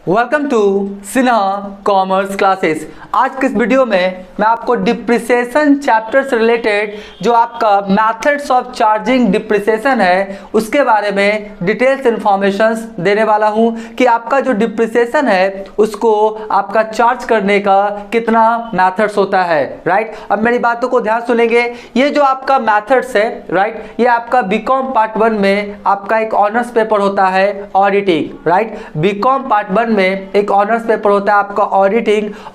Welcome to Sinha commerce classes. आज के इस वीडियो में मैं आपको डिप्रिसिएशन चैप्टर से रिलेटेड जो आपका मेथड्स ऑफ चार्जिंग डिप्रिसिएशन है उसके बारे में डिटेल्स इन्फॉर्मेशंस देने वाला हूं कि आपका जो डिप्रिसिएशन है उसको आपका चार्ज करने का कितना मेथड्स होता है। राइट, अब मेरी बातों को ध्यान सुनेंगे। ये जो आपका मेथड्स है, राइट, ये आपका बीकॉम पार्ट 1 में आपका एक ऑनर्स पेपर होता है ऑडिटिंग। राइट, बीकॉम पार्ट 1 में एक ऑनर्स पेपर होता है आपका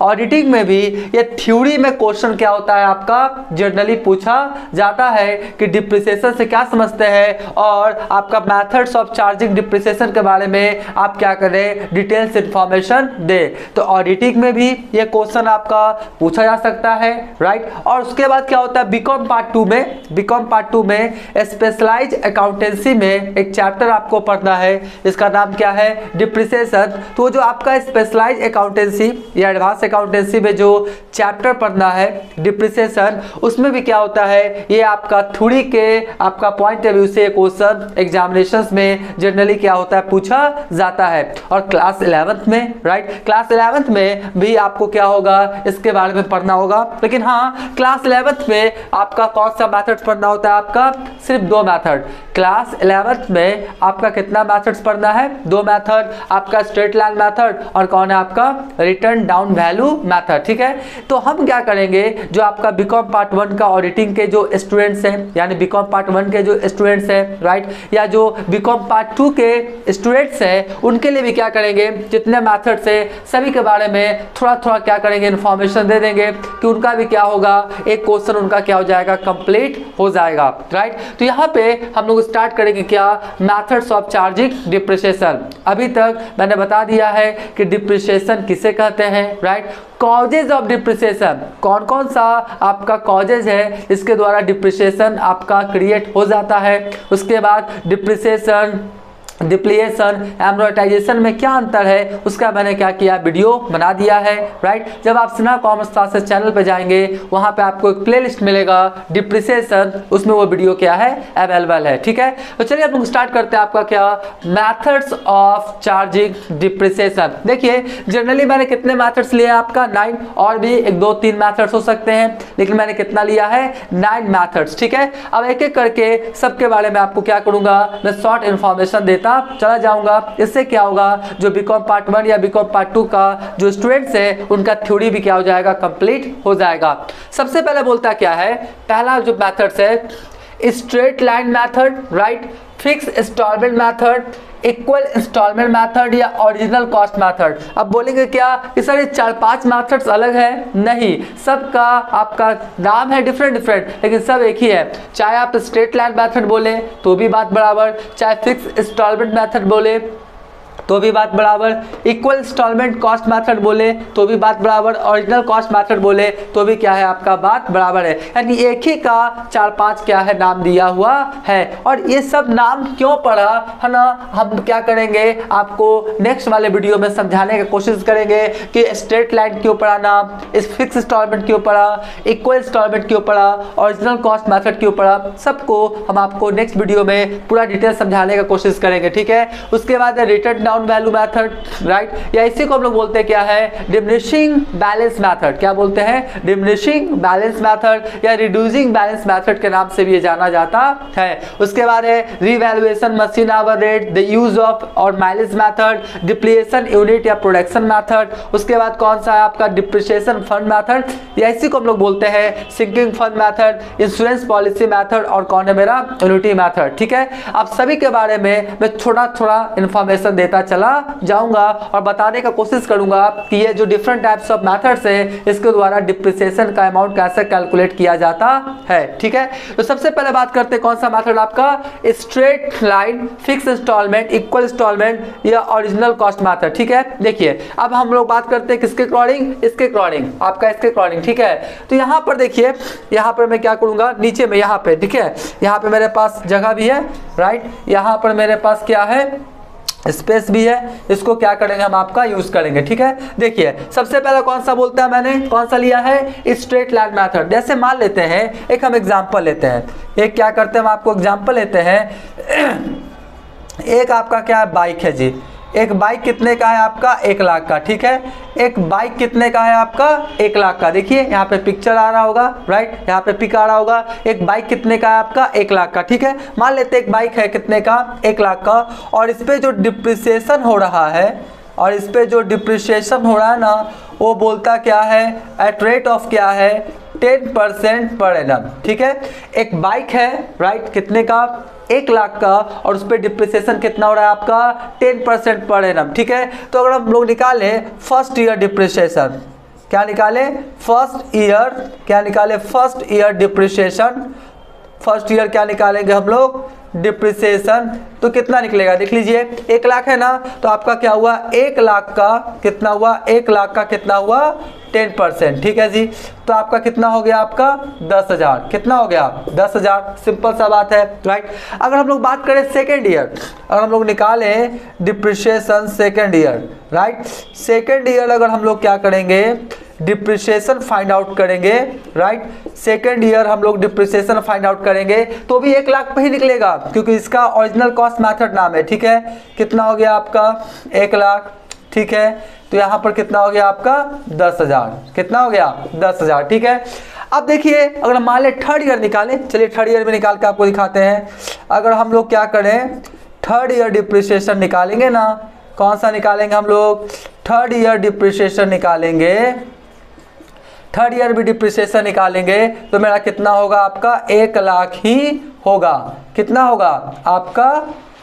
ऑडिटिंग में भी ये थ्योरी में क्वेश्चन क्या होता है आपका जनरली पूछा जाता है कि डिप्रिसिएशन से क्या समझते हैं और आपका मेथड्स ऑफ चार्जिंग डिप्रिसिएशन के बारे में आप क्या करें, डिटेल्स इंफॉर्मेशन दे। तो ऑडिटिंग में भी ये क्वेश्चन आपका पूछा जा सकता है। राइट, और उसके बाद क्या होता है बीकॉम पार्ट 2 में स्पेशलाइज्ड अकाउंटेंसी में एक चैप्टर आपको पढ़ना है, इसका नाम क्या है, डिप्रिसिएशन। तो जो आपका स्पेशलाइज्ड अकाउंटेंसी या एडवांस अकाउंटेंसी में जो चैप्टर पढ़ना है डिप्रिसिएशन, उसमें भी क्या होता है, ये आपका थ्योरी के आपका पॉइंट ऑफ व्यू से क्वेश्चन एग्जामिनेशंस में जनरली क्या होता है पूछा जाता है। और क्लास 11th में, राइट, क्लास 11th में भी आपको क्या होगा इसके बारे में पढ़ना होगा। लेकिन हाँ, क्लास 11th में आपका कौन सा मेथड पढ़ना होता है, आपका सिर्फ 2 मेथड। क्लास 11th में आपका कितना मेथड्स पढ़ना है, 2 मेथड, आपका स्ट्रेट लाइन मेथड और कौन है आपका रिटर्न डाउन वैल्यू मेथड। ठीक है, तो हम क्या करेंगे, जो आपका बीकॉम पार्ट 1 का ऑडिटिंग के जो स्टूडेंट्स हैं, यानी बीकॉम पार्ट 1 के जो स्टूडेंट्स हैं, राइट, या जो बीकॉम पार्ट 2 के स्टूडेंट्स हैं, उनके लिए भी क्या करेंगे, जितने मेथड्स है सभी के बारे में थोड़ा थोड़ा क्या करेंगे, इन्फॉर्मेशन दे देंगे कि उनका भी क्या होगा, एक क्वेश्चन उनका क्या हो जाएगा, कंप्लीट हो जाएगा। राइट, तो यहाँ पे हम लोग स्टार्ट करेंगे क्या, मेथड्स ऑफ चार्जिंग डिप्रिसिएशन। अभी तक मैंने बता दिया है कि डिप्रिसिएशन किसे कहते हैं। राइट, कॉजेज ऑफ डिप्रिसिएशन, कौन कौन सा आपका कॉजेज है इसके द्वारा डिप्रिसिएशन आपका क्रिएट हो जाता है। उसके बाद डिप्रिसिएशन, डिप्लीशन, एमोर्टाइजेशन में क्या अंतर है उसका मैंने क्या किया, वीडियो बना दिया है। राइट, जब आप सिन्हा कॉमर्स क्लासेस चैनल पे जाएंगे वहां पे आपको एक प्लेलिस्ट मिलेगा डिप्रिसिएशन, उसमें वो वीडियो क्या है, अवेलेबल है। ठीक है, तो चलिए हम लोग स्टार्ट करते हैं आपका क्या, मेथड्स ऑफ चार्जिंग डिप्रिसिएशन। देखिए जनरली मैंने कितने मेथड्स लिए आपका, 9, और भी 1 2 3 मेथड्स हो सकते हैं, लेकिन मैंने कितना लिया है, 9 मेथड्स। ठीक है, अब एक एक करके सबके बारे में आपको क्या करूंगा, मैं शॉर्ट इंफॉर्मेशन देता चला जाऊंगा। इससे क्या होगा, जो बीकॉम पार्ट 1 या बीकॉम पार्ट 2 का जो स्टूडेंट्स है उनका थ्योरी भी क्या हो जाएगा, कंप्लीट हो जाएगा। सबसे पहले बोलता क्या है, पहला जो मेथड्स है straight line method, right, fix installment method, equal installment method या ओरिजिनल कॉस्ट मेथड। अब बोलेंगे क्या कि सर ये 4-5 मेथड्स अलग है, नहीं, सबका आपका नाम है डिफरेंट लेकिन सब एक ही है। चाहे आप स्ट्रेट लाइन मेथड बोले तो भी बात बराबर, चाहे फिक्स इंस्टॉलमेंट मेथड बोले तो भी बात बराबर, इक्वल इंस्टॉलमेंट कॉस्ट मेथड बोले तो भी बात बराबर, ओरिजिनल कॉस्ट मेथड बोले तो भी क्या है आपका बात बराबर है। यानी एक ही का 4-5 क्या है नाम दिया हुआ है। और ये सब नाम क्यों पढ़ा है ना, हम क्या करेंगे आपको नेक्स्ट वाले वीडियो में समझाने की कोशिश करेंगे कि स्ट्रेट लाइन क्यों पढ़ा नाम, इस फिक्स इंस्टॉलमेंट क्यों पढ़ा, इक्वल इंस्टॉलमेंट क्यों पढ़ा, ओरिजिनल कॉस्ट मेथड क्यों पढ़ा, सबको हम आपको नेक्स्ट वीडियो में पूरा डिटेल समझाने की कोशिश करेंगे। ठीक है, उसके बाद return down value method, right, या इसी को हम लोग बोलते हैं क्या है, डिमिनिशिंग बैलेंस मेथड। क्या बोलते हैं, डिमिनिशिंग बैलेंस मेथड या रिड्यूसिंग बैलेंस मेथड के नाम से भी ये जाना जाता है। उसके बाद है revaluation machine hour rate, the use of और माइलेज मेथड, डिप्लीशन यूनिट या प्रोडक्शन मेथड। उसके बाद कौन सा है आपका डिप्रिसिएशन फंड मेथड, या इसी को हम लोग बोलते हैं sinking fund method, insurance policy method और कौन है मेरा यूनिटी मेथड। ठीक है, आप सभी के बारे में मैं थोड़ा थोड़ा इंफॉर्मेशन देता चला जाऊंगा और बताने का कोशिश करूंगा कि ये जो डिफरेंट टाइप्स ऑफ मेथड्स है इसके द्वारा डिप्रिसिएशन का अमाउंट कैसे कैलकुलेट किया जाता है। ठीक है, तो सबसे पहले बात करते हैं कौन सा मेथड आपका, straight line, fix installment, equal installment या ओरिजिनल कॉस्ट मेथड। ठीक है, देखिए अब हम लोग बात करते हैं किसके अकॉर्डिंग, इसके अकॉर्डिंग, आपका इसके अकॉर्डिंग। ठीक है, तो यहाँ पर देखिए, यहाँ पर मैं क्या करूंगा, नीचे में यहाँ पे, ठीक है, यहाँ पे मेरे पास जगह भी है, राइट, यहाँ पर मेरे पास क्या है, स्पेस भी है, इसको क्या करेंगे हम आपका यूज करेंगे। ठीक है, देखिए सबसे पहले कौन सा बोलता है, मैंने कौन सा लिया है, स्ट्रेट लाइन मेथड। जैसे मान लेते हैं एक हम एग्जांपल लेते हैं, एक क्या करते हैं हम आपको एग्जांपल लेते हैं, एक आपका क्या बाइक है जी, एक बाइक कितने का है आपका 1 लाख का, ठीक है। एक बाइक कितने का है आपका 1 लाख का। देखिए यहाँ पे पिक्चर आ रहा होगा, राइट, यहाँ पे पिक आ रहा होगा। एक बाइक कितने का है आपका 1 लाख का, ठीक है। मान लेते एक बाइक है कितने का 1 लाख का, और इस पे जो डिप्रिसिएशन हो रहा है, और इस पे जो डिप्रिसिएशन हो रहा है ना, वो बोलता क्या है, एट रेट ऑफ क्या है 10% पर एनम, ठीक है। एक बाइक है, राइट, कितने का 1 लाख का, और उस पर डिप्रिसिएशन कितना हो रहा है आपका 10% पर एनम, ठीक है। तो अगर हम लोग निकाले फर्स्ट ईयर डिप्रिसिएशन, क्या निकाले फर्स्ट ईयर, क्या निकाले first year depreciation, first year क्या निकालेंगे हम लोग डिप्रिसिएशन, तो कितना निकलेगा देख लीजिए। 1 लाख है ना, तो आपका क्या हुआ 1 लाख का कितना हुआ, 1 लाख का कितना हुआ 10%, ठीक है जी। तो आपका कितना हो गया आपका 10,000, कितना हो गया 10,000, सिंपल सा बात है, राइट। अगर हम लोग बात करें सेकेंड ईयर, अगर हम लोग निकालें depreciation second year, right, second year अगर हम लोग क्या करेंगे डिप्रिसिएशन फाइंड आउट करेंगे, राइट, सेकेंड ईयर हम लोग डिप्रिसिएशन फाइंड आउट करेंगे तो भी 1 लाख पे ही निकलेगा, क्योंकि इसका ओरिजिनल कॉस्ट मेथड नाम है, ठीक है। कितना हो गया आपका 1 लाख, ठीक है। तो यहाँ पर कितना हो गया आपका 10,000, कितना हो गया 10,000, ठीक है। अब देखिए अगर मान ले थर्ड ईयर निकालें, चलिए थर्ड ईयर में निकाल के आपको दिखाते हैं। अगर हम लोग क्या करें थर्ड ईयर डिप्रिसिएशन निकालेंगे ना, कौन सा निकालेंगे हम लोग थर्ड ईयर डिप्रिसिएशन निकालेंगे, थर्ड ईयर भी डिप्रिसिएशन निकालेंगे तो मेरा कितना होगा आपका 1 लाख ही होगा, कितना होगा आपका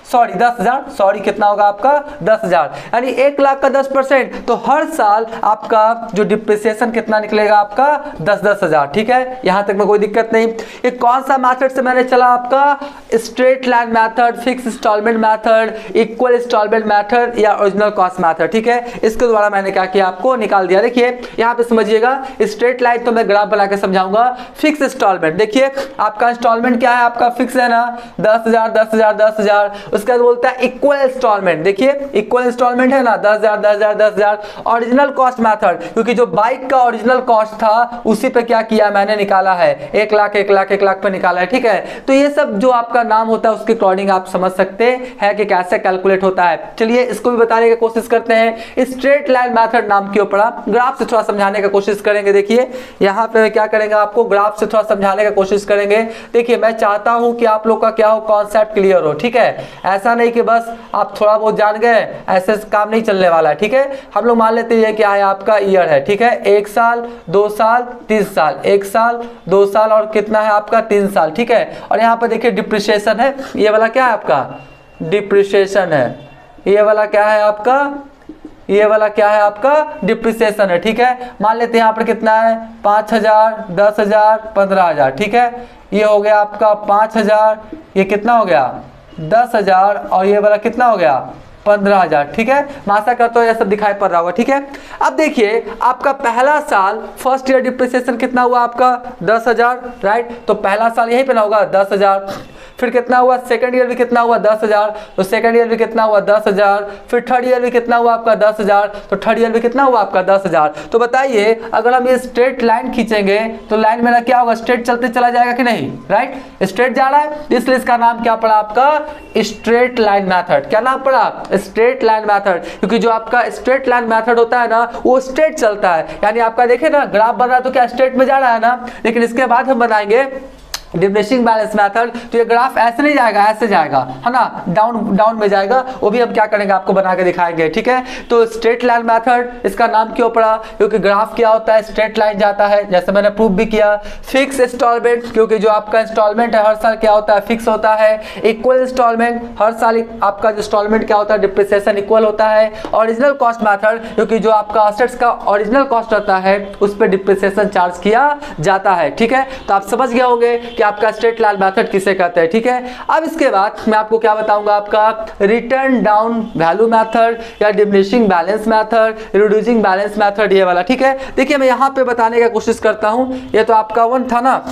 सॉरी 10,000, सॉरी कितना होगा आपका 10,000, यानी 1 लाख का 10%, तो हर साल आपका जो डिप्रिसिएशन कितना निकलेगा आपका 10,000, ठीक है। यहां तक में कोई दिक्कत नहीं। ये कौन सा मेथड से मैंने चला आपका straight line method, fix installment method, equal installment method या ओरिजिनल कॉस्ट मेथड, ठीक है। इसके द्वारा मैंने क्या किया आपको निकाल दिया। देखिए यहाँ पे समझिएगा, स्ट्रेट लाइन तो मैं ग्राफ बना के समझाऊंगा। फिक्स इंस्टॉलमेंट देखिए आपका इंस्टॉलमेंट क्या है आपका फिक्स है ना 10,000 10,000 10,000। उसके बाद बोलता है इक्वल इंस्टॉलमेंट, देखिए इक्वल इंस्टॉलमेंट है ना 10,000 10,000 10,000। ओरिजिनल कॉस्ट मेथड, क्योंकि जो बाइक का ओरिजिनल कॉस्ट था उसी पे क्या किया मैंने निकाला है 1 लाख 1 लाख 1 लाख पे निकाला है, ठीक है। तो ये सब जो आपका नाम होता है उसके अकॉर्डिंग आप समझ सकते हैं कि कैसे कैलकुलेट होता है। चलिए इसको भी बताने की कोशिश करते हैं। स्ट्रेट लाइन मेथड नाम क्यों पड़ा, ग्राफ से थोड़ा समझाने की कोशिश करेंगे। देखिए यहाँ पे क्या करेंगे आपको ग्राफ से थोड़ा समझाने की कोशिश करेंगे। देखिए मैं चाहता हूं कि आप लोग का क्या हो कॉन्सेप्ट क्लियर हो, ठीक है। ऐसा नहीं कि बस आप थोड़ा बहुत जान गए, ऐसे काम नहीं चलने वाला है, ठीक है। हम लोग मान लेते हैं क्या है आपका ईयर है, ठीक है। 1 साल 2 साल 3 साल, 1 साल 2 साल और कितना है आपका 3 साल, ठीक है। और यहाँ पर देखिए डिप्रिसिएशन है, ये वाला क्या है आपका डिप्रिसिएशन है, ये वाला क्या है आपका, ये वाला क्या है आपका डिप्रिसिएशन है, ठीक है। मान लेते हैं यहाँ पर कितना है 5,000 10,000 15,000, ठीक है। ये हो गया आपका 5,000, ये कितना हो गया 10,000 और ये वाला कितना हो गया 15,000, ठीक है। मैं आशा करता हूँ ये सब दिखाई पड़ रहा होगा, ठीक है। अब देखिए आपका पहला साल फर्स्ट ईयर डिप्रिसिएशन कितना हुआ आपका 10,000, राइट। तो पहला साल यहीं पे ना होगा 10,000। फिर कितना हुआ सेकंड ईयर भी कितना हुआ 10,000, तो सेकंड ईयर भी कितना हुआ 10,000। फिर थर्ड ईयर भी कितना हुआ आपका 10,000, तो थर्ड ईयर भी कितना हुआ आपका 10,000। तो बताइए अगर हम ये स्ट्रेट लाइन खींचेंगे तो लाइन मेरा क्या होगा स्ट्रेट चलते चला जाएगा कि नहीं, राइट। स्ट्रेट जा रहा है, इसलिए इसका नाम क्या पड़ा आपका स्ट्रेट लाइन मेथड। क्या नाम पड़ा स्ट्रेट लाइन मेथड, क्योंकि जो आपका स्ट्रेट लाइन मेथड होता है ना वो स्ट्रेट चलता है। यानी आपका देखे ना ग्राफ बन रहा है तो क्या स्ट्रेट में जा रहा है ना, लेकिन इसके बाद हम बनाएंगे डिमिनिशिंग बैलेंस मेथड, तो ये ग्राफ ऐसे नहीं जाएगा, ऐसे जाएगा, है ना, डाउन में जाएगा। वो भी हम क्या करेंगे आपको बना के दिखाएंगे, ठीक है। तो स्ट्रेट लाइन मेथड इसका नाम क्यों पड़ा, क्योंकि ग्राफ क्या होता है स्ट्रेट लाइन जाता है, जैसे मैंने प्रूव भी किया। फिक्स इंस्टॉलमेंट, क्योंकि जो आपका इंस्टॉलमेंट है हर साल क्या होता है फिक्स होता है। इक्वल इंस्टॉलमेंट, हर साल आपका इंस्टॉलमेंट क्या होता है डिप्रिसिएशन इक्वल होता है। ओरिजिनल कॉस्ट मेथड, क्योंकि जो आपका असेट्स का ओरिजिनल कॉस्ट रहता है उस पर डिप्रिसिएशन चार्ज किया जाता है, ठीक है। तो आप समझ गए होंगे कि आपका स्ट्रेट लाइन मेथड किसे कहते हैं, ठीक है। अब इसके बाद मैं आपको क्या बताऊंगा आपका रिटर्न डाउन वैल्यू मेथड या diminishing balance method, reducing balance method, ये वाला, ठीक है। देखिए मैं यहां पे बताने की कोशिश करता हूं, ये तो आपका 1 था ना,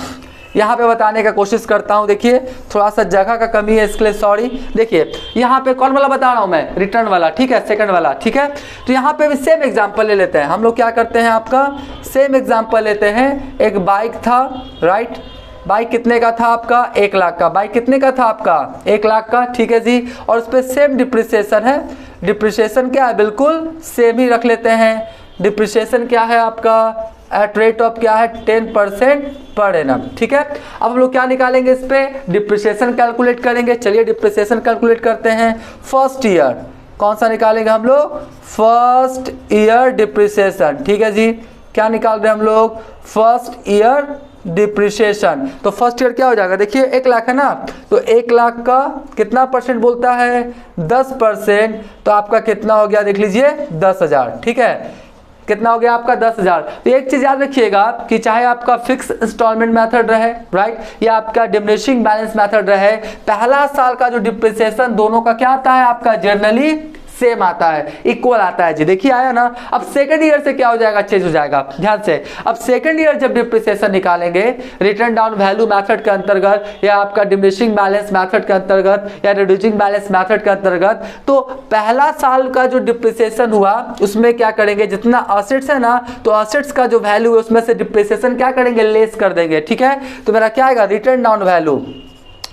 यहाँ पे बताने का कोशिश करता हूँ। देखिए थोड़ा सा जगह का कमी है इसके लिए सॉरी। देखिए यहाँ पे कौन वाला बता रहा हूँ मैं रिटर्न वाला, ठीक है, सेकंड वाला, ठीक है। तो यहाँ पे भी सेम एग्जांपल ले लेते हैं हम लोग। क्या करते हैं आपका सेम एग्जांपल लेते हैं। एक बाइक था, राइट, बाइक कितने का था आपका 1 लाख का, बाइक कितने का था आपका 1 लाख का, ठीक है जी। और उस पर सेम डिप्रिसिएशन है, डिप्रिसिएशन क्या है, बिल्कुल सेम ही रख लेते हैं। डिप्रिसिएशन क्या है आपका, एट रेट ऑफ क्या है 10% पर एनम, ठीक है। अब हम लोग क्या निकालेंगे, इस पे डिप्रिसिएशन कैलकुलेट करेंगे। चलिए डिप्रिसिएशन कैलकुलेट करते हैं। फर्स्ट ईयर कौन सा निकालेंगे हम लोग, फर्स्ट ईयर डिप्रिसिएशन, ठीक है जी। क्या निकाल रहे हैं हम लोग, फर्स्ट ईयर डिप्रिसिएशन। तो फर्स्ट ईयर क्या हो जाएगा, देखिए 1 लाख है ना, तो 1 लाख का कितना परसेंट बोलता है, 10%। तो आपका कितना हो गया, देख लीजिए 10,000, ठीक है। कितना हो गया आपका 10,000। तो एक चीज याद रखिएगा कि चाहे आपका फिक्स इंस्टॉलमेंट मेथड रहे, राइट, या आपका डिमिनिशिंग बैलेंस मेथड रहे, पहला साल का जो डिप्रिसिएशन दोनों का क्या आता है आपका, जनरली सेम आता है, इक्वल आता है जी। देखिए आया ना। अब सेकंड ईयर से क्या हो जाएगा, चेंज हो जाएगा, ध्यान से। अब सेकंड ईयर जब डिप्रिसिएशन निकालेंगे रिटर्न डाउन वैल्यू मेथड के अंतर्गत, या आपका डिमिनिशिंग बैलेंस मेथड के अंतर्गत, या रिड्यूसिंग बैलेंस मेथड के अंतर्गत, तो पहला साल का जो डिप्रिसिएशन हुआ उसमें क्या करेंगे, जितना असेट्स है ना, तो असेट्स का जो वैल्यू है उसमें से डिप्रिसिएशन क्या करेंगे, लेस कर देंगे, ठीक है। तो मेरा क्या आएगा, रिटर्न डाउन वैल्यू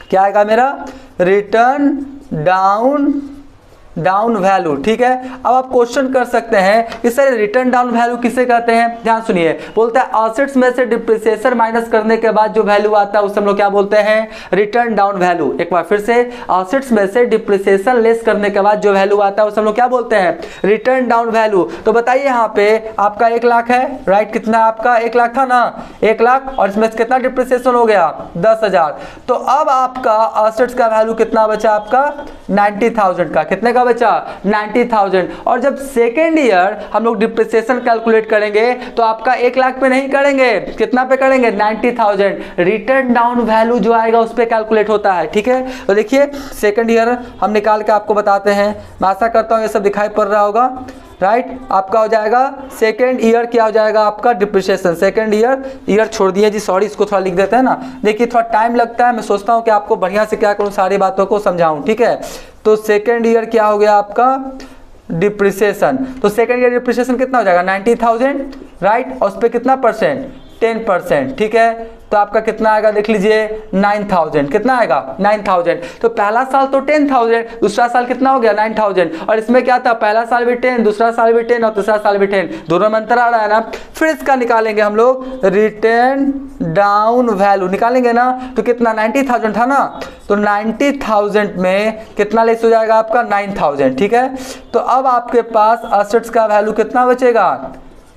क्या आएगा मेरा, रिटर्न डाउन वैल्यू, ठीक है। अब आप क्वेश्चन कर सकते हैं कि सर रिटर्न डाउन वैल्यू किसे कहते हैं, ध्यान सुनिए। बोलता है असेट्स में से डिप्रिसिएशन माइनस करने के बाद जो वैल्यू आता है उसे हम लोग क्या बोलते हैं, रिटर्न डाउन वैल्यू। एक बार फिर से, असेट्स में से डिप्रिसिएशन लेस करने के बाद जो वैल्यू आता है उसे हम लोग क्या बोलते हैं, रिटर्न डाउन वैल्यू। तो बताइए यहाँ पे आपका 1 लाख है, राइट, कितना आपका 1 लाख था ना, 1 लाख, और इसमें कितना डिप्रिसिएशन हो गया, 10,000। तो अब आपका असेट्स का वैल्यू कितना बचा आपका, 90,000 का, कितने का बचा, 90,000। और जब सेकेंड ईयर हम लोग डिप्रिसिएशन कैलकुलेट करेंगे तो आपका 1 लाख पे नहीं करेंगे, कितना पे करेंगे, 90,000। रिटर्न डाउन वैल्यू जो आएगा उस पे कैलकुलेट होता है, ठीक है। तो देखिए सेकेंड ईयर हम निकाल के आपको बताते हैं। मैं आशा करता हूं ये सब दिखाई पड़ रहा होगा, राइट। आपका हो जाएगा सेकेंड ईयर, क्या हो जाएगा आपका, डिप्रिसिएशन। सेकेंड ईयर छोड़ दिए जी, सॉरी, इसको थोड़ा लिख देते हैं ना। देखिए थोड़ा टाइम लगता है, मैं सोचता हूँ कि आपको बढ़िया से क्या करूँ, सारी बातों को समझाऊँ, ठीक है। तो सेकेंड ईयर क्या हो गया आपका, डिप्रिसिएशन। तो सेकेंड ईयर डिप्रिसिएशन कितना हो जाएगा, 90,000, राइट, और उस पर कितना परसेंट, 10%, ठीक है। तो आपका कितना आएगा, देख लीजिए 9,000, कितना आएगा, 9,000। तो पहला साल तो 10,000, दूसरा साल कितना हो गया, 9,000। और इसमें क्या था, पहला साल भी 10, दूसरा साल भी 10, और तीसरा साल भी 10, दोनों में अंतर आ रहा है ना। फिर इसका निकालेंगे हम लोग रिटर्न डाउन वैल्यू, निकालेंगे ना, तो कितना 90,000 था ना, तो 90,000 में कितना लेस हो जाएगा आपका, 9,000, ठीक है। तो अब आपके पास असेट्स का वैल्यू कितना बचेगा,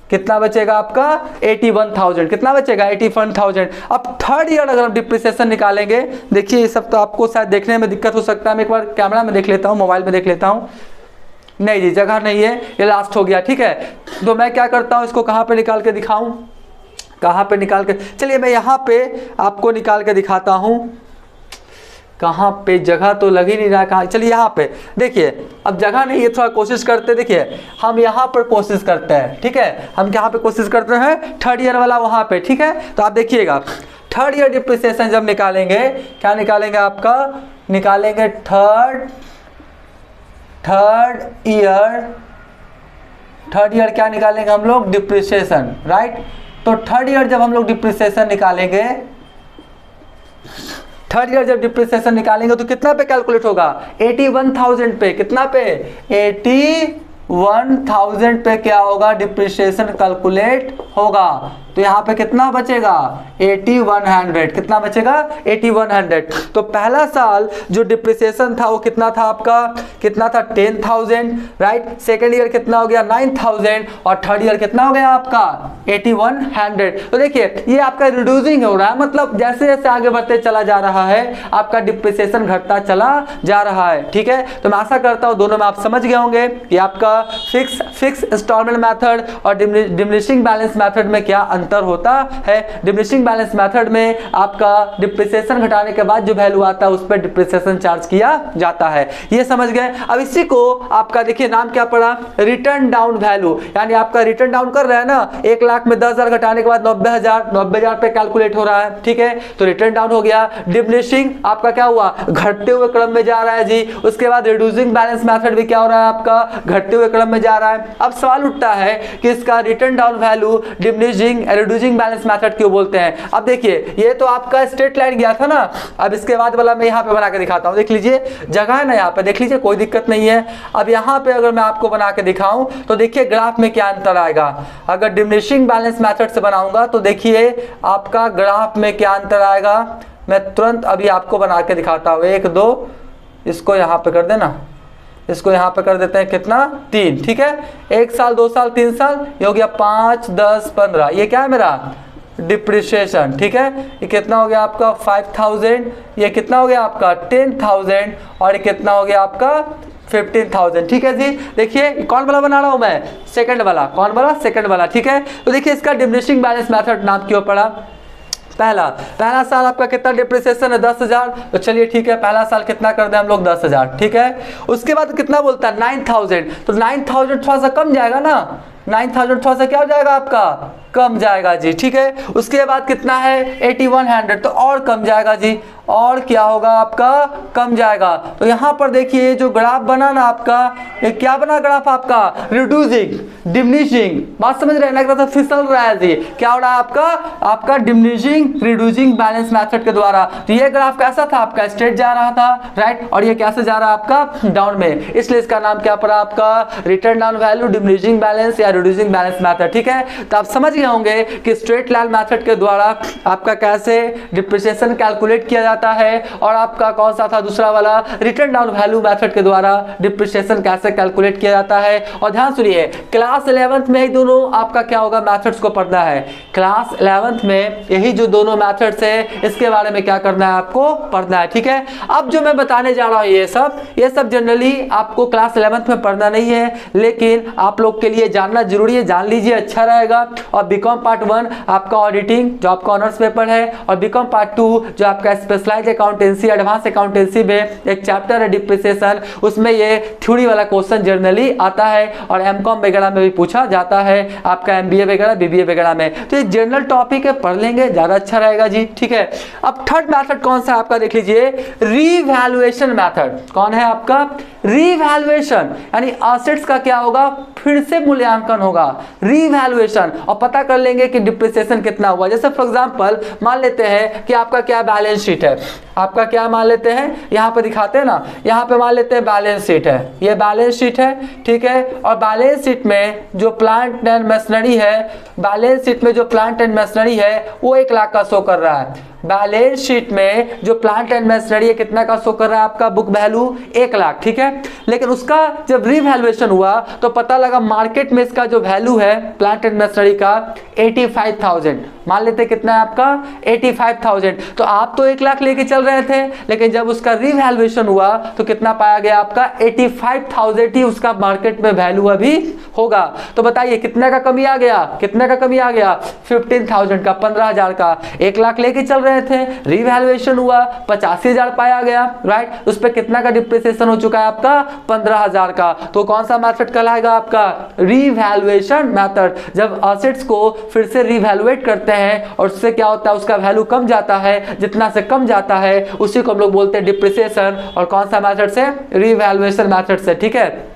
कितना बचेगा आपका, 81,000, कितना बचेगा, 81,000। अब थर्ड ईयर अगर हम डिप्रिसिएशन निकालेंगे, देखिए ये सब तो आपको शायद देखने में दिक्कत हो सकता है, मैं एक बार कैमरा में देख लेता हूँ, मोबाइल में देख लेता हूँ। नहीं जी, जगह नहीं है, ये लास्ट हो गया, ठीक है। तो मैं क्या करता हूँ, इसको कहाँ पे निकाल के दिखाऊँ, कहाँ पे निकाल के, चलिए मैं यहाँ पे आपको निकाल के दिखाता हूँ। कहाँ पे, जगह तो लग ही नहीं रहा, कहाँ, चलिए यहाँ पे देखिए। अब जगह नहीं है, थोड़ा कोशिश करते, देखिए हम यहाँ पर कोशिश करते हैं, ठीक है। हम यहाँ पे कोशिश करते हैं, थर्ड ईयर वाला वहाँ पे, ठीक है। तो आप देखिएगा थर्ड ईयर डिप्रिसिएशन जब निकालेंगे, क्या निकालेंगे आपका, निकालेंगे थर्ड ईयर क्या निकालेंगे हम लोग, डिप्रिसिएशन, राइट। तो थर्ड ईयर जब हम लोग डिप्रिसिएशन निकालेंगे, थर्ड ईयर जब डिप्रिसिएशन निकालेंगे तो कितना पे कैलकुलेट होगा, 81,000 पे, कितना पे, 81,000 पे क्या होगा, डिप्रिसिएशन कैलकुलेट होगा। तो यहाँ पे कितना बचेगा, 8100, कितना बचेगा, 8100। तो पहला साल जो डिप्रिसिएशन था वो कितना था आपका, कितना था, 10,000, राइट। सेकेंड ईयर कितना हो गया, 9,000, और थर्ड ईयर कितना हो गया आपका, 8100। तो देखिए ये आपका रिड्यूसिंग हो रहा है, मतलब जैसे जैसे आगे बढ़ते चला जा रहा है आपका डिप्रिसिएशन घटता चला जा रहा है, ठीक है। तो मैं आशा करता हूँ दोनों में आप समझ गए होंगे कि आपका फिक्स इंस्टॉलमेंट मेथड और डिमिनिशिंग बैलेंस मेथड में क्या अंतर होता है। डिमिनिशिंग बैलेंस मेथड में आपका डिप्रिसिएशन घटाने के बाद जो वैल्यू आता है उस पर डिप्रिसिएशन चार्ज किया जाता है, ये समझ गए। अब इसी को आपका देखिए नाम क्या पड़ा, रिटर्न डाउन वैल्यू, यानी आपका रिटर्न डाउन कर रहा है ना, 1 लाख में 10,000 घटाने के बाद 90,000 पे कैलकुलेट हो रहा है, ठीक है। तो रिटर्न डाउन हो गया। डिमिनिशिंग आपका क्या हुआ, घटते हुए क्रम में जा रहा है जी। उसके बाद रिड्यूसिंग बैलेंस मेथड भी क्या हो रहा है आपका, घटते हुए क्रम में जा रहा है। अब सवाल उठता है कि इसका return down value diminishing reducing balance method क्यों बोलते हैं। अब देखिए ये तो आपका स्ट्रेट लाइन गया था ना, अब इसके बाद वाला मैं यहाँ पे बना के दिखाता हूँ। देख लीजिए जगह है ना यहाँ पे, देख लीजिए कोई दिक्कत नहीं है। अब यहाँ पे अगर मैं आपको बना के दिखाऊं तो देखिए ग्राफ में क्या अंतर आएगा। अगर डिमिनिशिंग बैलेंस मेथड से बनाऊंगा तो देखिए आपका ग्राफ में क्या अंतर आएगा। मैं तुरंत अभी आपको बना के दिखाता हूँ। 1 2, इसको यहाँ पे कर देना, इसको यहाँ पे कर देते हैं कितना 3, ठीक है। 1 साल 2 साल 3 साल, ये हो गया 5 10 15, ये क्या है मेरा डिप्रिसिएशन, ठीक है। ये कितना हो गया आपका 5000, ये कितना हो गया आपका 10000 और ये कितना हो गया आपका 15,000, ठीक है जी। देखिए कौन वाला बना रहा हूं मैं, सेकंड वाला। कौन वाला, सेकंड वाला, ठीक है। तो देखिए इसका डिमिनिशिंग बैलेंस मेथड नाम क्यों पड़ा। पहला साल आपका कितना डिप्रिसिएशन है 10,000, तो चलिए ठीक है पहला साल कितना कर दें हम लोग 10,000, ठीक है। उसके बाद कितना बोलता है 9,000, तो 9,000 थोड़ा सा कम जाएगा ना, 9,000 थोड़ा सा क्या हो जाएगा आपका कम जाएगा जी, ठीक है। उसके बाद कितना है 8100, तो और कम जाएगा जी, और क्या होगा आपका कम जाएगा। तो यहाँ पर देखिए जो ग्राफ बना ना आपका, ये क्या बना ग्राफ आपका रिड्यूसिंग डिमिनिशिंग, बात समझ रहे हैं, लग रहा था फिसल रहा है जी। क्या हो रहा है आपका डिमिनिशिंग रिड्यूसिंग बैलेंस मेथड के द्वारा। तो ये ग्राफ कैसा था आपका स्ट्रेट जा रहा था, राइट, और ये कैसे जा रहा है आपका डाउन में, इसलिए इसका नाम क्या पड़ा आपका return down value diminishing balance या रिड्यूसिंग बैलेंस मेथड, ठीक है। तो आप समझ होंगे कि स्ट्रेट लाइन मेथड के द्वारा आपका कैसे डिप्रिसिएशन कैलकुलेट किया जाता है, और आपका कौन सा था दूसरा वाला रिटर्न डाउन वैल्यू मेथड के द्वारा डिप्रिसिएशन कैसे कैलकुलेट किया जाता है। और ध्यान सुनिए क्लास 11th में ही दोनों आपका क्या होगा मेथड्स को पढ़ना है। क्लास 11th में यही जो दोनों मेथड्स है इसके बारे में क्या करना है आपको पढ़ना है, ठीक है। अब जो मैं बताने जा रहा हूं ये सब जनरली आपको क्लास 11th में पढ़ना नहीं है, लेकिन आप लोग के लिए जानना जरूरी है, जान लीजिए अच्छा रहेगा। और बीकॉम पार्ट 1 आपका ऑडिटिंग जो आपका ऑनर्स पेपर है, और बीकॉम पार्ट 2 जो आपका स्पेशलाइज्ड अकाउंटेंसी एडवांस अकाउंटेंसी में एक चैप्टर है डिप्रिसिएशन, उसमें ये थ्योरी वाला क्वेश्चन जनरली आता है और एमकॉम वगैरह में भी पूछा जाता है, आपका एमबीए वगैरह बीबीए वगैरह में। तो ये जनरल टॉपिक है, पढ़ लेंगे ज्यादा अच्छा रहेगा जी, ठीक है। अब थर्ड मेथड कौन सा आपका देख लीजिए रीवैल्यूएशन मेथड। कौन है आपका रीवैल्यूएशन, यानी एसेट्स का क्या होगा फिर से मूल्यांकन होगा, रीवैल्यूएशन, और पता कर लेंगे कि डिप्रिसिएशन कितना हुआ। जैसे फॉर एग्जांपल मान लेते हैं कि आपका क्या बैलेंस शीट है, आपका क्या मान लेते हैं यहाँ पे दिखाते हैं ना, यहाँ पे मान लेते हैं बैलेंस शीट है, ये बैलेंस शीट है, ठीक है। और बैलेंस शीट में जो प्लांट एंड मशीनरी है, बैलेंस शीट में जो प्लांट एंड मशीनरी है वो 1 लाख का शो कर रहा है। बैलेंस शीट में जो प्लांट एंड मशीनरी है कितना का शो कर रहा है आपका बुक वैल्यू 1 लाख, ठीक है। लेकिन उसका जब रीवैल्यूएशन हुआ तो पता लगा मार्केट में इसका जो वैल्यू है प्लांट एंड मशीनरी का 85,000, मान लेते कितना है आपका 85,000। तो आप तो 1 लाख लेके चल रहे थे, लेकिन जब उसका रीवैल्यूएशन हुआ तो कितना पाया गया आपका 85,000 ही उसका मार्केट में वैल्यू अभी होगा। तो बताइए कितना का कमी आ गया, कितना का कमी आ गया 15,000 का, 15,000 का। 1 लाख लेके चल रहे थे, रीवैल्यूएशन हुआ 85,000 पाया गया, राइट। उस पर कितना का डिप्रिसिएशन हो चुका है आपका 15,000 का। तो कौन सा मेथड कहलाएगा आपका रीवैल्यूएशन मेथड। जब एसेट्स को फिर से रीवैल्यूएट करते हैं और उससे क्या होता है उसका वैल्यू कम जाता है, जितना से कम जाता है उसी को हम लोग बोलते हैं डिप्रिसिएशन। और कौन सा मेथड से, रीवैल्यूएशन मेथड से, ठीक है।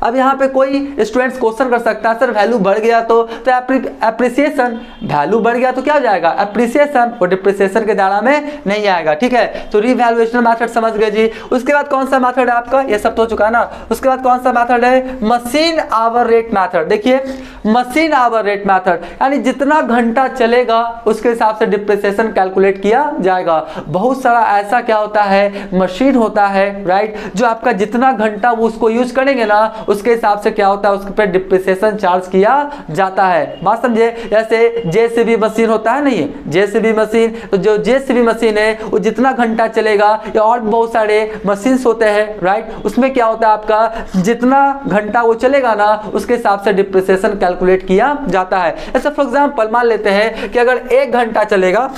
अब यहाँ पे कोई स्टूडेंट्स क्वेश्चन कर सकता है सर वैल्यू बढ़ गया तो एप्रिसिएशन, वैल्यू बढ़ गया तो क्या हो जाएगा एप्रिसिएशन, और डिप्रिसिएशन के दायरा में नहीं आएगा, ठीक है। तो रीवैल्यूएशन मेथड समझ गए जी। उसके बाद कौन सा मेथड है आपका, ये सब तो चुका ना। उसके बाद कौन सा मेथड है मशीन आवर रेट मेथड। देखिए मशीन आवर रेट मेथड यानी जितना घंटा चलेगा उसके हिसाब से डिप्रिसिएशन कैलकुलेट किया जाएगा। बहुत सारा ऐसा क्या होता है मशीन होता है, राइट, जो आपका जितना घंटा वो उसको यूज करेंगे ना उसके हिसाब से क्या होता है उस पर डिप्रिसिएशन चार्ज किया जाता है। बात समझे। जैसे जेसीबी मशीन होता है नहीं, जेसीबी मशीन, तो जो जेसीबी मशीन है वो जितना घंटा चलेगा, या और बहुत सारे मशीन होते हैं, राइट, उसमें क्या होता है आपका जितना घंटा वो चलेगा ना उसके हिसाब से डिप्रिसिएशन कैलकुलेट किया जाता है। ऐसे फॉर एग्जांपल मान लेते हैं कि अगर 1 घंटा चलेगा,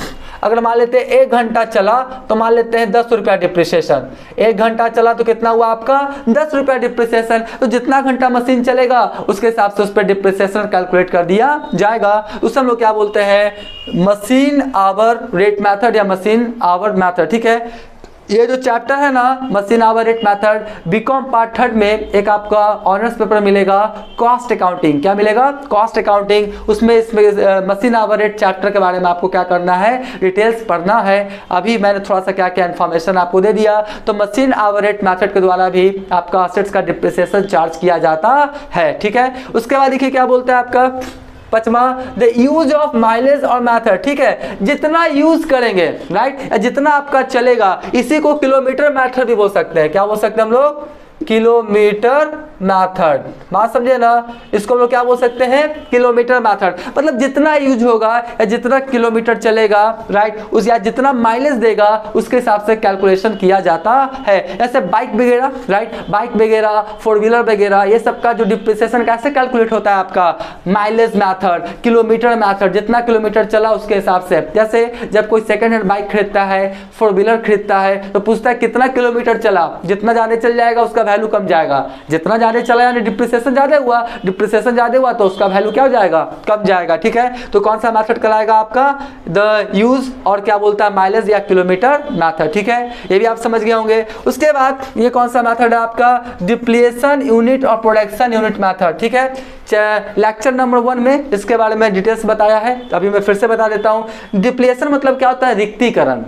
अगर मान लेते हैं 1 घंटा चला तो मान लेते हैं 10 रुपया डिप्रिसिएशन। 1 घंटा चला तो कितना हुआ आपका 10 रुपया डिप्रिसिएशन। तो जितना घंटा मशीन चलेगा उसके हिसाब से उस पर डिप्रिसिएशन कैलकुलेट कर दिया जाएगा। उसे हम लोग क्या बोलते हैं मशीन आवर रेट मेथड या मशीन आवर मेथड, ठीक है। ये जो चैप्टर है ना machine hour rate method, BCom part third में एक आपका ऑनर्स पेपर मिलेगा कॉस्ट अकाउंटिंग। क्या मिलेगा? Cost accounting. उसमें मशीन आवर रेट चैप्टर के बारे में आपको क्या करना है, डिटेल्स पढ़ना है। अभी मैंने थोड़ा सा क्या क्या इन्फॉर्मेशन आपको दे दिया। तो मशीन आवर रेट मेथड के द्वारा भी आपका असेट्स का डिप्रिसिएशन चार्ज किया जाता है। ठीक है, उसके बाद देखिए क्या बोलता है आपका पचमा, द यूज ऑफ माइलेज और मैथड। ठीक है, जितना यूज करेंगे राइट, जितना आपका चलेगा, इसी को किलोमीटर मैथड भी बोल सकते हैं। क्या बोल सकते हैं हम लोग? Kilometre method. बात समझे ना? इसको हम लोग क्या बोल सकते हैं? Kilometre method. मतलब जितना यूज होगा या जितना किलोमीटर चलेगा राइट, उस या जितना माइलेज देगा उसके हिसाब से कैलकुलेशन किया जाता है। जैसे बाइक वगैरह राइट, बाइक वगैरह, फोर व्हीलर वगैरह, ये सब का जो डिप्रिसिएशन कैसे कैलकुलेट होता है आपका? माइलेज मैथड, किलोमीटर मैथड, जितना किलोमीटर चला उसके हिसाब से। जैसे जब कोई सेकंड हैंड बाइक खरीदता है, फोर व्हीलर खरीदता है, तो पूछता है कितना किलोमीटर चला, जितना जाने चल जाएगा उसका वैल्यू कम जाएगा, जितना ज्यादा चला यानी डिप्रिसिएशन ज्यादा हुआ, डिप्रिसिएशन ज्यादा हुआ तो उसका वैल्यू क्या हो जाएगा? कम जाएगा। ठीक है, तो कौन सा मेथड कहलाएगा आपका? द यूज और क्या बोलता है, माइलेज या किलोमीटर मेथड। ठीक है, ये भी आप समझ गए होंगे। उसके बाद ये कौन सा मेथड है आपका? डिप्लीशन यूनिट और प्रोडक्शन यूनिट मेथड। ठीक है, लेक्चर नंबर 1 में इसके बारे में डिटेल्स बताया है, अभी मैं फिर से बता देता हूं। डिप्लीशन मतलब क्या होता है? रिक्तीकरण।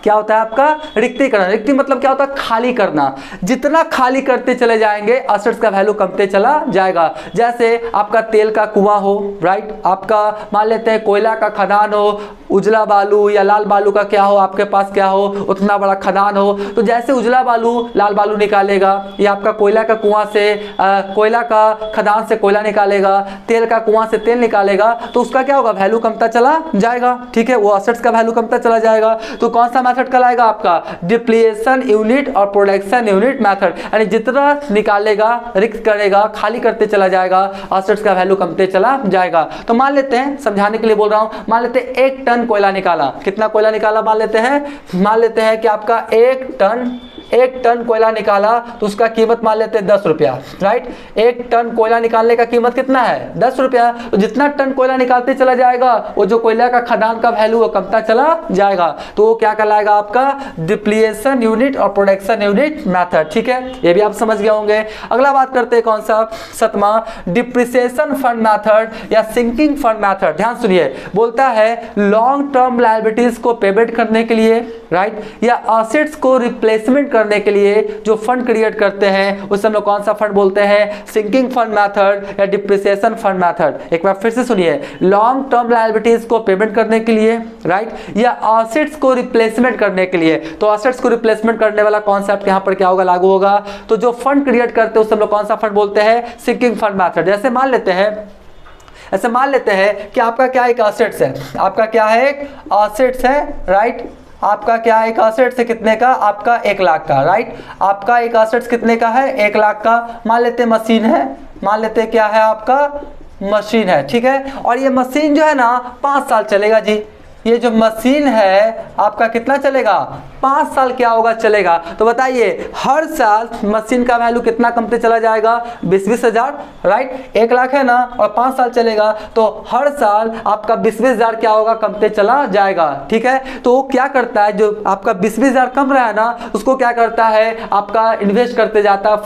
क्या होता है आपका? रिक्तीकरण। रिक्ति मतलब क्या होता है? खाली करना। जितना खाली करते चले जाएंगे असेट्स का वैल्यू कमते चला जाएगा। जैसे आपका तेल का कुआं हो राइट, आपका मान लेते हैं कोयला का खदान हो, उजला बालू या लाल बालू का क्या हो आपके पास, क्या हो, उतना बड़ा खदान हो, तो जैसे उजला बालू लाल बालू निकालेगा, या आपका कोयला का कुआं से कोयला का खदान से कोयला निकालेगा, तेल का कुआं से तेल निकालेगा, तो उसका क्या होगा? वैल्यू कमता चला जाएगा। ठीक है, वो असेट्स का वैल्यू कमता चला जाएगा। तो कौन सा मेथड कहलाएगा आपका? डिप्लीशन यूनिट और प्रोडक्शन यूनिट मेथड। यानी जितना निकालेगा, रिक्त करेगा, खाली करते चला जाएगा, असेट्स का वैल्यू कमते चला जाएगा। तो मान लेते हैं, समझाने के लिए बोल रहा हूं, मान लेते हैं 1 टन कोयला निकाला। कितना कोयला निकाला मान लेते हैं कि आपका 1 टन कोयला निकाला, तो उसका कीमत मान लेते हैं 10 रुपया राइट। 1 टन कोयला निकालने का कीमत कितना है? 10 रुपया। तो जितना टन कोयला निकालते चला जाएगा, वो जो कोयला का खदान का वैल्यू वो कमता चला जाएगा। तो वो क्या कहलाएगा आपका? डिप्लीशन यूनिट और प्रोडक्शन यूनिट मेथड। ठीक है, ये भी आप समझ गए होंगे। अगला बात करते हैं कौन सा? 7वां, डिप्रिसिएशन फंड मेथड या सिंकिंग फंड मेथड। ध्यान सुनिए, बोलता है लॉन्ग टर्म लायबिलिटीज को पेमेंट करने के लिए राइट, या असेट्स को रिप्लेसमेंट करने के लिए जो फंड क्रिएट करते हैं उसे हम लोग कौन सा फंड बोलते हैं? सिंकिंग फंड मेथड या डिप्रिसिएशन फंड मेथड। एक बार फिर से सुनिए, लॉन्ग टर्म लायबिलिटीज को पेमेंट करने के लिए राइट, या असेट्स को रिप्लेसमेंट करने के लिए। तो असेट्स को रिप्लेसमेंट करने वाला कॉन्सेप्ट यहाँ पर क्या होगा? लागू होगा। तो जो फंड क्रिएट करते हैं उसे हम लोग कौन सा फंड बोलते हैं? Sinking fund method. जैसे मान लेते हैं कि आपका क्या एक असेट्स है, आपका क्या है? एक असेट्स है राइट। आपका क्या है? एक असेट्स है कितने का? आपका 1 लाख का राइट। आपका एक असेट्स कितने का है? 1 लाख का। मान लेते मशीन है, मान लेते क्या है आपका? मशीन है। ठीक है, और ये मशीन जो है ना 5 साल चलेगा जी। ये जो मशीन है आपका कितना चलेगा? 5 साल क्या होगा? चलेगा। तो बताइए हर साल मशीन का वैल्यू कितना कमते चला जाएगा? 20-20 हजार राइट। 1 लाख है ना और 5 साल चलेगा, तो हर साल आपका 20-20 हजार क्या होगा? कमते चला जाएगा। ठीक है, तो वो क्या करता है, जो आपका 20-20 हजार कम रहा है ना, उसको क्या करता है? आपका इन्वेस्ट करते जाता है,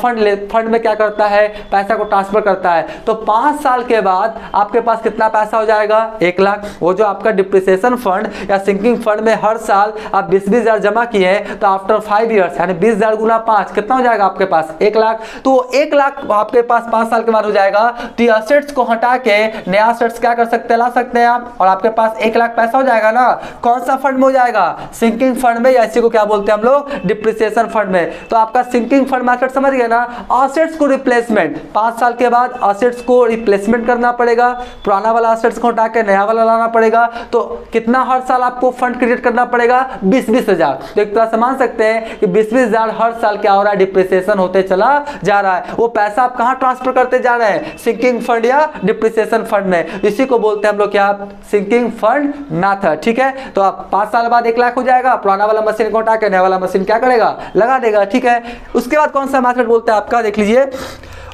फंड में क्या करता है? पैसा को ट्रांसफर करता है। तो 5 साल के बाद आपके पास कितना पैसा हो जाएगा? 1 लाख। वो जो आपका डिप्रिसिएशन फंड या सिंकिंग फंड में हर साल आप 20-20 हजार जमा किए, तो आफ्टर 5 ईयर्स यानी 20 हजार गुना 5 कितना हो जाएगा आपके पास? 1 लाख। तो 1 लाख आपके पास 5 साल के बाद हो जाएगा। तो असेट्स को हटा के नया असेट्स क्या कर सकते हैं? ला सकते हैं आप, और आपके पास 1 लाख पैसा हो जाएगा ना। कौन सा फंड में हो जाएगा? सिंकिंग फंड में, या इसी को क्या बोलते हैं हम लोग? डिप्रिसिएशन फंड में। तो आपका सिंकिंग फंड मेथड समझ गए ना। असेट्स को रिप्लेसमेंट, 5 साल के बाद असेट्स को रिप्लेसमेंट करना पड़ेगा, पुराना वाला असेट्स को हटा के नया वाला लाना पड़ेगा। तो कितना हर साल आपको फंड क्रिएट करना पड़ेगा? 20-20 हजार। तो एक तरह से मान सकते हैं कि 20-20 हजार हर साल क्या हो रहा है? डिप्रिसिएशन होते चला जा रहा है। वो पैसा आप कहां ट्रांसफर करते जा रहे हैं? सिंकिंग फंड या डिप्रिसिएशन फंड में। इसी को बोलते हैं हम लोग क्या? Sinking fund method. ठीक है, तो आप 5 साल बाद 1 लाख हो जाएगा, पुराना वाला मशीन को हटा के नया वाला मशीन क्या करेगा? लगा देगा। ठीक है, उसके बाद कौन सा मेथड बोलते हैं आपका? देख लीजिए,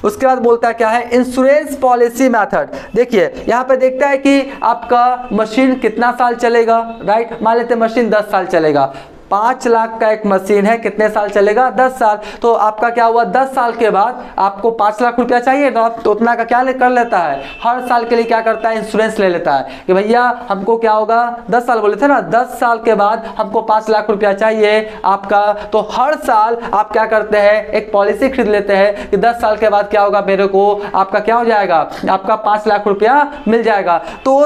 उसके बाद बोलता है क्या है? Insurance policy method. देखिए यहाँ पे देखता है कि आपका मशीन कितना साल चलेगा राइट। मान लेते हैं मशीन 10 साल चलेगा, 5 लाख का एक मशीन है, कितने साल चलेगा? 10 साल। तो आपका क्या हुआ, 10 साल के बाद आपको 5 लाख रुपया चाहिए तो उतना का क्या कर लेता है, हर साल के लिए क्या करता है, इंश्योरेंस ले लेता है कि भैया हमको क्या होगा, 10 साल बोले थे ना, 10 साल के बाद हमको 5 लाख रुपया चाहिए आपका। तो हर साल आप क्या करते हैं, एक पॉलिसी खरीद लेते हैं कि 10 साल के बाद क्या होगा, मेरे को आपका क्या हो जाएगा, आपका 5 लाख रुपया मिल जाएगा। तो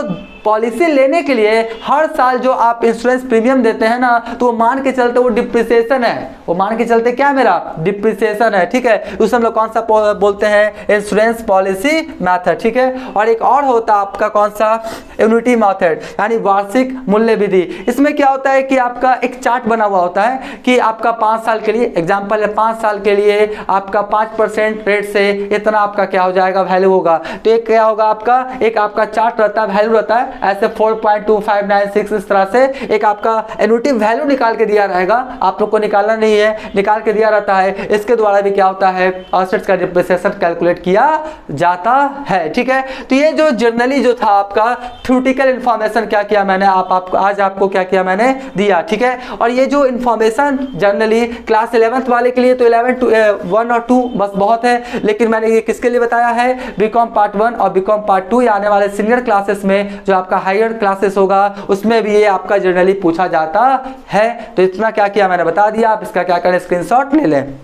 पॉलिसी लेने के लिए हर साल जो आप इंश्योरेंस प्रीमियम देते हैं ना, तो मान के चलते वो डिप्रिसिएशन है, वो मान के चलते क्या मेरा डिप्रिसिएशन है, ठीक है। उसे हम लोग कौन सा बोलते हैं, इंश्योरेंस पॉलिसी मेथड, ठीक है। और एक और होता है आपका कौन सा, एन्युटी मेथड, यानी वार्षिक मूल्य विधि। इसमें क्या होता है कि आपका एक चार्ट बना हुआ होता है कि आपका 5 साल के लिए, एग्जाम्पल है 5 साल के लिए आपका 5% रेट से इतना आपका क्या हो जाएगा, वैल्यू होगा। तो एक क्या होगा आपका, एक आपका चार्ट रहता है, वैल्यू रहता है ऐसे 4.2596, इस तरह से एक आपका एन्युटी वैल्यू निकाल के दिया रहेगा, आप लोग को निकालना नहीं है, निकाल के दिया रहता है। इसके द्वारा भी क्या होता है, एसेट्स का डिप्रिसिएशन कैलकुलेट किया जाता है, ठीक है। तो ये जो जर्नली जो था आपका थ्योरेटिकल इंफॉर्मेशन क्या किया मैंने, आपको आज आपको क्या किया मैंने दिया, ठीक है। और ये जो इंफॉर्मेशन जर्नली क्लास 11th वाले के लिए तो 1 और 2 बस बहुत है, लेकिन मैंने ये किसके लिए बताया है, बीकॉम पार्ट 1 और बीकॉम पार्ट 2 आने वाले सीनियर क्लासेस में, जो आपका हायर क्लासेस होगा उसमें भी ये आपका जर्नली पूछा जाता है। तो इतना क्या किया मैंने बता दिया, आप इसका क्या करें, स्क्रीनशॉट ले लें।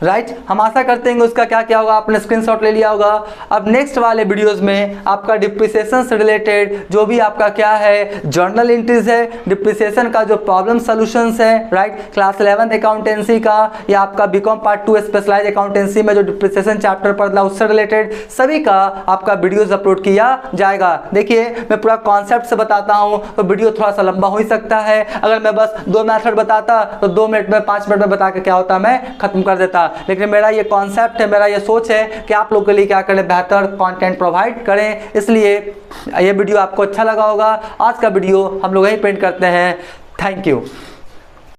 राइट, हम आशा करते हैं उसका क्या क्या होगा, आपने स्क्रीनशॉट ले लिया होगा। अब नेक्स्ट वाले वीडियोस में आपका डिप्रिसिएशन से रिलेटेड जो भी आपका क्या है, जर्नल एंट्रीज है, डिप्रिसिएशन का जो प्रॉब्लम सॉल्यूशंस है, राइट, क्लास 11th अकाउंटेंसी का या आपका बीकॉम पार्ट 2 स्पेशलाइज अकाउंटेंसी में जो डिप्रिसिएशन चैप्टर पढ़ना उससे रिलेटेड सभी का आपका वीडियोज अपलोड किया जाएगा। देखिए मैं पूरा कॉन्सेप्ट से बताता हूँ तो वीडियो थोड़ा सा लंबा हो ही सकता है, अगर मैं बस 2 मेथड बताता तो 2 मिनट में 5 मिनट में बता के क्या होता मैं खत्म कर देता। लेकिन मेरा ये कॉन्सेप्ट है, मेरा ये सोच है कि आप लोग के लिए क्या करें, बेहतर कंटेंट प्रोवाइड करें, इसलिए ये वीडियो आपको अच्छा लगा होगा। आज का वीडियो हम लोग यहीं पेंट करते हैं। Thank you.